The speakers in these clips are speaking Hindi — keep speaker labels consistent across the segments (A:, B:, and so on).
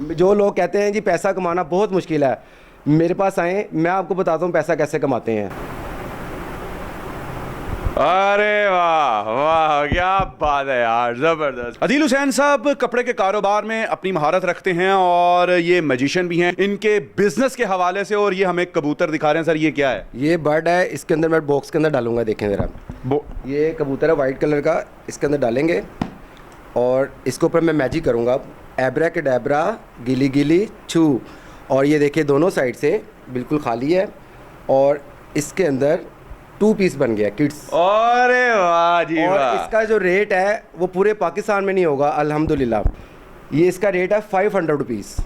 A: जो लोग कहते हैं जी पैसा कमाना बहुत मुश्किल है, मेरे पास आएँ, मैं आपको बताता हूँ पैसा कैसे कमाते हैं।
B: अरे वाह वाह, क्या बात है यार, जबरदस्त। अदील हुसैन साहब कपड़े के कारोबार में अपनी महारत रखते हैं और ये मैजिशियन भी हैं इनके बिजनेस के हवाले से। और ये हमें कबूतर दिखा रहे हैं सर, ये क्या है?
A: ये बर्ड है, इसके अंदर मैं बॉक्स के अंदर डालूंगा, देखें ज़रा। ये कबूतर है वाइट कलर का, इसके अंदर डालेंगे और इसके ऊपर मैं मैजिक करूँगा, एब्रा के डैबरा गिली गिली छू। और ये देखिए दोनों साइड से बिल्कुल खाली है और इसके अंदर 2 पीस बन गया किड्स।
B: अरे वाह जी
A: और
B: वाह।
A: इसका जो रेट है वो पूरे पाकिस्तान में नहीं होगा अल्हम्दुलिल्लाह। ये इसका रेट है 500 रुपीज़,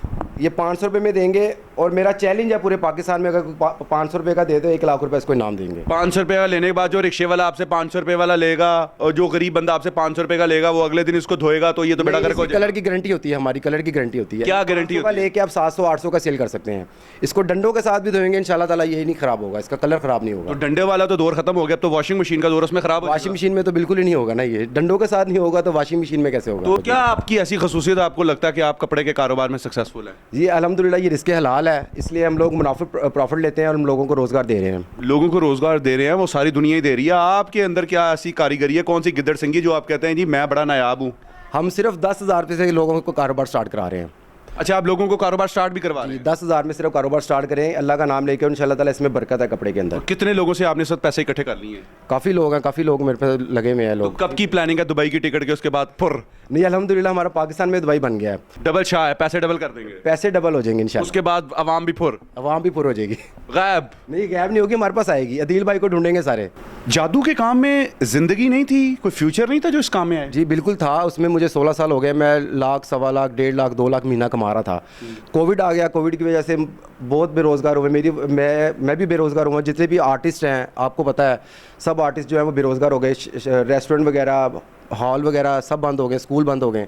A: ये 500 रुपये में देंगे। और मेरा चैलेंज है पूरे पाकिस्तान में, अगर 500 रुपये का दे तो 1 लाख रुपये इसको इनाम देंगे।
B: 500 रुपये का लेने के बाद जो रिक्शे वाला आपसे 500 रुपये वाला लेगा और जो गरीब बंदा आपसे 500 रुपये का लेगा वो अगले दिन इसको धोएगा तो ये तो बेटा करके
A: कलर की गारंटी होती है, हमारी कलर की गारंटी होती है।
B: क्या गारंटी होती है?
A: लेके आप 700-800 का सेल कर सकते हैं। इसको डंडों के साथ भी धोएंगे इंशाल्लाह ताला, यही नहीं खराब होगा, इसका कलर खराब नहीं होगा।
B: तो डंडे वाला तो दौर खत्म हो गया, अब तो वॉशिंग मशीन का दौर उसमें खराब हो
A: वॉशिंग मशीन में तो बिल्कुल ही नहीं होगा ना, ये डंडों के साथ नहीं होगा तो वॉशिंग मशीन में कैसे होगा?
B: तो क्या आपकी ऐसी खसूसियत आपको लगता है कि आप कपड़े के कारोबार में सक्सेसफुल है?
A: जी अल्हम्दुलिल्लाह, ये रिस्क हलाल है, इसलिए हम लोग मुनाफा प्रॉफिट लेते हैं और हम लोगों को रोज़गार दे रहे हैं।
B: लोगों को रोजगार दे रहे हैं, वो सारी दुनिया ही दे रही है। आपके अंदर क्या ऐसी कारीगरी है, कौन सी गिद्दड़ सिंगी जो आप कहते हैं जी मैं बड़ा नायाब हूँ?
A: हम सिर्फ 10,000 रुपये से लोगों को कारोबार स्टार्ट करा रहे हैं।
B: अच्छा, आप लोगों को कारोबार स्टार्ट भी करवा रहे हैं?
A: 10,000 में सिर्फ कारोबार स्टार्ट करें, अल्लाह का नाम लेकर, इंशाल्लाह ताला इसमें बरकत है कपड़े के अंदर।
B: कितने लोगों से आपने सब पैसे इकट्ठे कर लिए हैं?
A: काफ़ी लोग हैं, काफ़ी लोग मेरे पे लगे हुए हैं
B: तो
A: लोग।
B: कब की प्लानिंग है दुबई की टिकट के? उसके बाद फुर
A: नहीं अल्हम्दुलिल्लाह, हमारा पाकिस्तान में दुबई बन गया है,
B: डबल शाह है, पैसे डबल कर देंगे,
A: पैसे डबल हो जाएंगे इंशाल्लाह।
B: उसके बाद अवाम भी फुर
A: अवाम भी पूरी हो जाएगी।
B: गायब
A: नहीं गैप नहीं होगी, हमारे पास आएगी, अदील भाई को ढूंढेंगे सारे।
B: जादू के काम में जिंदगी नहीं थी, कोई फ्यूचर नहीं था जो इस काम में आए?
A: जी बिल्कुल था, उसमें मुझे 16 साल हो गए, मैं लाख, 1.25 लाख, 1.5 लाख, 2 लाख महीना कमा रहा था। कोविड आ गया, कोविड की वजह से बहुत बेरोज़गार हुए, मैं भी बेरोज़गार हुआ। जितने भी आर्टिस्ट हैं, आपको पता है सब आर्टिस्ट जो हैं वो बेरोज़गार हो गए, रेस्टोरेंट वगैरह, हॉल वगैरह सब बंद हो गए, स्कूल बंद हो गए।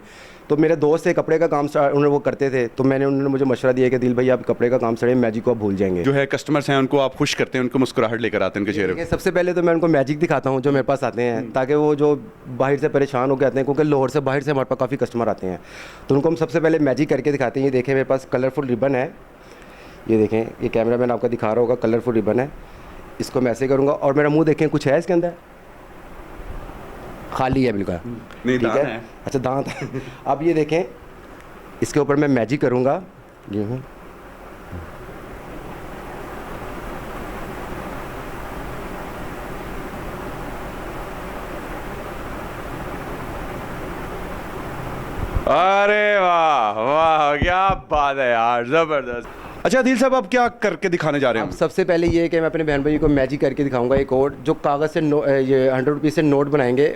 A: तो मेरे दोस्त से कपड़े का काम उन्होंने वो करते थे, तो उन्होंने मुझे मशवरा दिया कि दिल भाई आप कपड़े का काम स्टार्ट, मैजिक को आप भूल जाएंगे।
B: जो है कस्टमर्स हैं उनको आप खुश करते हैं, उनको मुस्कुराहट लेकर आते हैं उनके चेहरे पे।
A: सबसे पहले तो मैं उनको मैजिक दिखाता हूँ जो मेरे पास आते हैं, ताकि वो जो बाहर से परेशान होकर आते हैं, क्योंकि लाहौर से बाहर से हमारे पास काफ़ी कस्टमर आते हैं, तो उनको हम सबसे पहले मैजिक करके दिखाते हैं। ये देखें मेरे पास कलरफुल रिबन है, ये देखें, ये कैमरा मैन आपका दिखा रहा होगा, कलरफुल रिबन है। इसको मैं ऐसे करूँगा और मेरा मुँह देखें, कुछ है इसके अंदर? खाली है बिल्कुल,
B: नहीं
A: ठीक
B: दांत
A: है।
B: है।
A: अच्छा दांत है। अब ये देखें, इसके ऊपर मैं मैजिक करूँगा, ये हूँ,
B: अरे वाह वाह, क्या बात है यार, जबरदस्त। अच्छा अदील साहब, आप क्या करके दिखाने जा रहे हैं?
A: सबसे पहले ये है कि मैं अपने बहन भाई को मैजिक करके दिखाऊंगा। एक और जो कागज़ से ये 100 रुपीज़ से नोट बनाएंगे,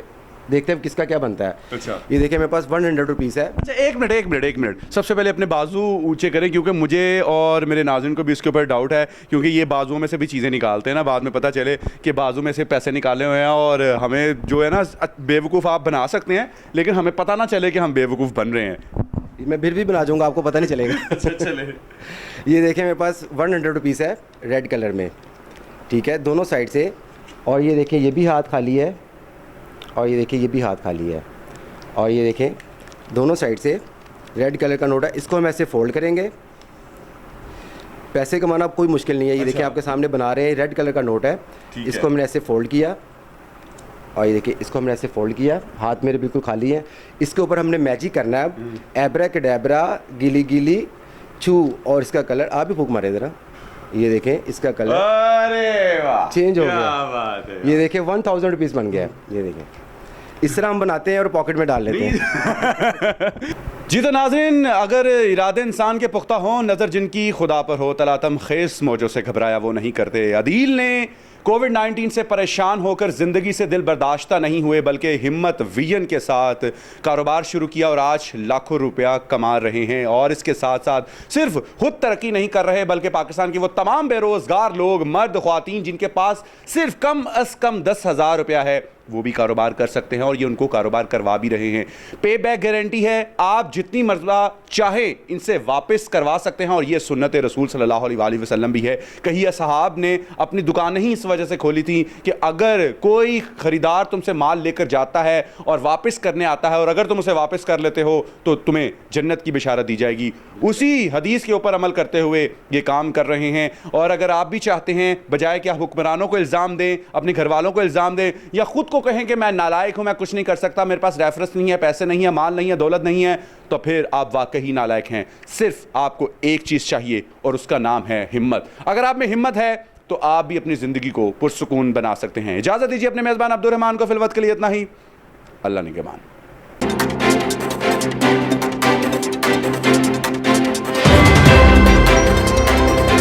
A: देखते हैं किसका क्या बनता है।
B: अच्छा,
A: ये देखिए मेरे पास 100 रुपीज़ है।
B: अच्छा एक मिनट, सबसे पहले अपने बाजू ऊंचे करें, क्योंकि मुझे और मेरे नाज़रीन को भी इसके ऊपर डाउट है, क्योंकि ये बाजुओं में से भी चीज़ें निकालते हैं ना, बाद में पता चले कि बाजू में से पैसे निकाले हुए हैं और हमें जो है ना बेवकूफ़ आप बना सकते हैं, लेकिन हमें पता ना चले कि हम बेवकूफ़ बन रहे हैं।
A: मैं फिर भी बना दूंगा, आपको पता नहीं चलेगा।
B: अच्छा चले।
A: ये देखिए मेरे पास 100 रुपीज़ है रेड कलर में, ठीक है, दोनों साइड से। और ये देखिए ये भी हाथ खाली है, और ये देखिए ये भी हाथ खाली है, और ये देखें दोनों साइड से रेड कलर का नोट है। इसको हम ऐसे फोल्ड करेंगे। पैसे कमाना कोई मुश्किल नहीं है, ये देखिए आपके सामने बना रहे हैं, रेड कलर का नोट है। इसको हमने ऐसे फोल्ड किया, और ये देखिए इसको हमने ऐसे फोल्ड किया, हाथ मेरे बिल्कुल खाली है। इसके ऊपर हमने मैजिक करना है, अब एब्रा के डैबरा गिली गिली छू, और इसका कलर आप भी फूक मारे ज़रा, ये देखें इसका कलर
B: अरे वाह,
A: चेंज हो
B: क्या
A: गया।
B: बात है।
A: ये देखें 1000 रुपीज़ बन गया है। ये देखें इस तरह हम बनाते हैं और पॉकेट में डाल लेते हैं।
B: जी तो नाज़रीन, अगर इरादे इंसान के पुख्ता हों, नज़र जिनकी खुदा पर हो, तलातम खेस मौजों से घबराया वो नहीं करते। अदील ने कोविड-19 से परेशान होकर ज़िंदगी से दिल बर्दाश्ता नहीं हुए, बल्कि हिम्मत विजन के साथ कारोबार शुरू किया और आज लाखों रुपया कमा रहे हैं। और इसके साथ साथ सिर्फ खुद तरक्की नहीं कर रहे, बल्कि पाकिस्तान के वो तमाम बेरोज़गार लोग, मर्द ख्वातीन जिनके पास सिर्फ कम अज़ कम 10,000 रुपया है, वो भी कारोबार कर सकते हैं और ये उनको कारोबार करवा भी रहे हैं। पे बैक गारंटी है, आप जितनी मरतबा चाहे इनसे वापस करवा सकते हैं और ये सुन्नत रसूल सल्लल्लाहु अलैहि वसल्लम भी है। कहीं असहाब ने अपनी दुकानें ही इस वजह से खोली थी कि अगर कोई ख़रीदार तुमसे माल लेकर जाता है और वापस करने आता है और अगर तुम उसे वापस कर लेते हो तो तुम्हें जन्नत की बिशारत दी जाएगी। उसी हदीस के ऊपर अमल करते हुए ये काम कर रहे हैं। और अगर आप भी चाहते हैं बजाय कि आप हुक्मरानों को इल्ज़ाम दें, अपने घर वालों को इल्ज़ाम दें या खुद को कहें कि मैं नालायक हूं, मैं कुछ नहीं कर सकता, मेरे पास रेफरेंस नहीं है, पैसे नहीं है, माल नहीं है, दौलत नहीं है, तो फिर आप वाकई नालायक हैं। सिर्फ आपको एक चीज़ चाहिए और उसका नाम है हिम्मत। अगर आप में हिम्मत है तो आप भी अपनी ज़िंदगी को पुरसुकून बना सकते हैं। इजाज़त दीजिए अपने मेज़बान अब्दुल रहमान को फिल वक्त के लिए इतना ही। अल्लाह निगहबान।